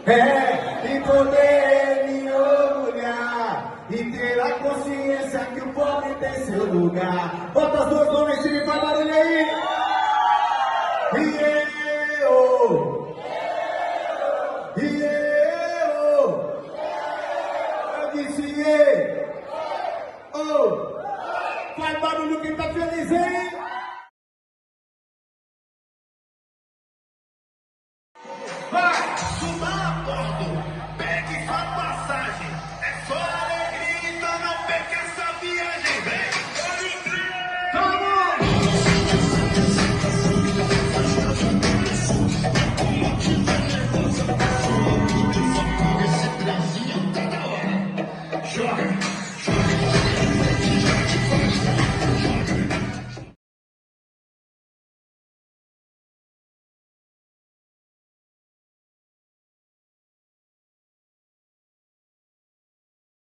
e poder me orgulhar e ter a consciência que o pobre tem seu lugar. Bota as duas mãos em cima e faz barulho aí. Eu disse faz barulho quem tá feliz, hein?